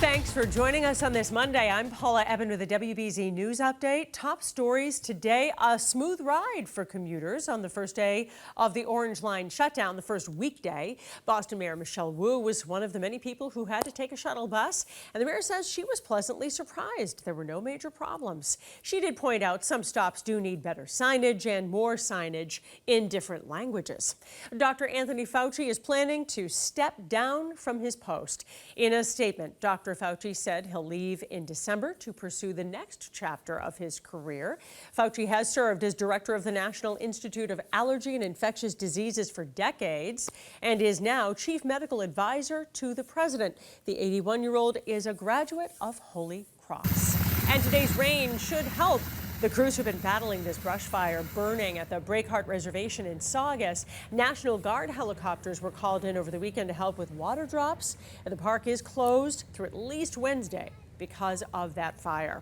Thanks for joining us on this Monday. I'm Paula Ebben with a WBZ News Update. Top stories today, a smooth ride for commuters on the first day of the Orange Line shutdown, the first weekday. Boston Mayor Michelle Wu was one of the many people who had to take a shuttle bus, and the mayor says she was pleasantly surprised there were no major problems. She did point out some stops do need better signage and more signage in different languages. Dr. Anthony Fauci is planning to step down from his post. In a statement, Dr. Fauci said he'll leave in December to pursue the next chapter of his career. Fauci has served as director of the National Institute of Allergy and Infectious Diseases for decades and is now chief medical advisor to the president. The 81-year-old is a graduate of Holy Cross. And today's rain should help the crews who've been battling this brush fire burning at the Breakheart Reservation in Saugus. National Guard helicopters were called in over the weekend to help with water drops, and the park is closed through at least Wednesday because of that fire.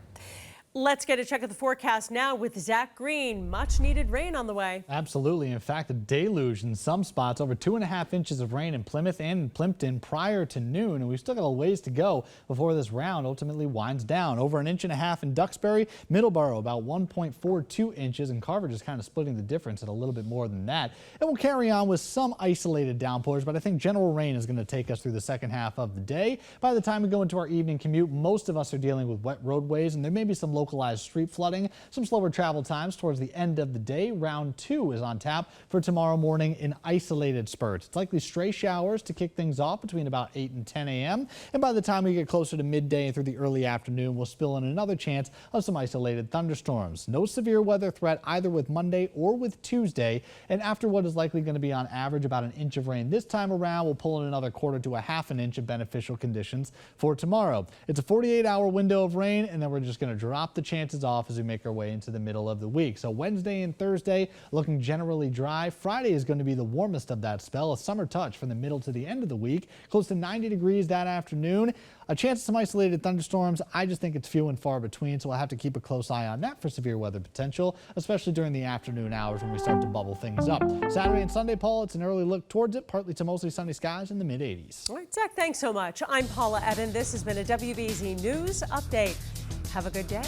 Let's get a check of the forecast now with Zack. Much needed rain on the way. Absolutely. In fact, a deluge in some spots, over 2.5 inches of rain in Plymouth and Plimpton prior to noon. And we've still got a ways to go before this round ultimately winds down. Over 1.5 inches in Duxbury, Middleborough about 1.42 inches, and Carver just kind of splitting the difference at a little bit more than that. And we'll carry on with some isolated downpours, but I think general rain is going to take us through the second half of the day. By the time we go into our evening commute, most of us are dealing with wet roadways, and there may be some localized street flooding, some slower travel times towards the end of the day. Round 2 is on tap for tomorrow morning in isolated spurts. It's likely stray showers to kick things off between about 8 and 10 a.m. And by the time we get closer to midday and through the early afternoon, we'll spill in another chance of some isolated thunderstorms. No severe weather threat either with Monday or with Tuesday. And after what is likely going to be on average about 1 inch of rain this time around, we'll pull in another 1/4 to 1/2 inch of beneficial conditions for tomorrow. It's a 48-hour window of rain, and then we're just going to drop the chances off as we make our way into the middle of the week. So Wednesday and Thursday looking generally dry. Friday is going to be the warmest of that spell, a summer touch from the middle to the end of the week, close to 90 degrees that afternoon. A chance of some isolated thunderstorms. I just think it's few and far between, so we'll have to keep a close eye on that for severe weather potential, especially during the afternoon hours when we start to bubble things up. Saturday and Sunday, Paul, it's an early look towards it, partly to mostly sunny skies in the mid-80s. All right, Zack, thanks so much. I'm Paula Ebben. This has been a WBZ News Update. Have a good day.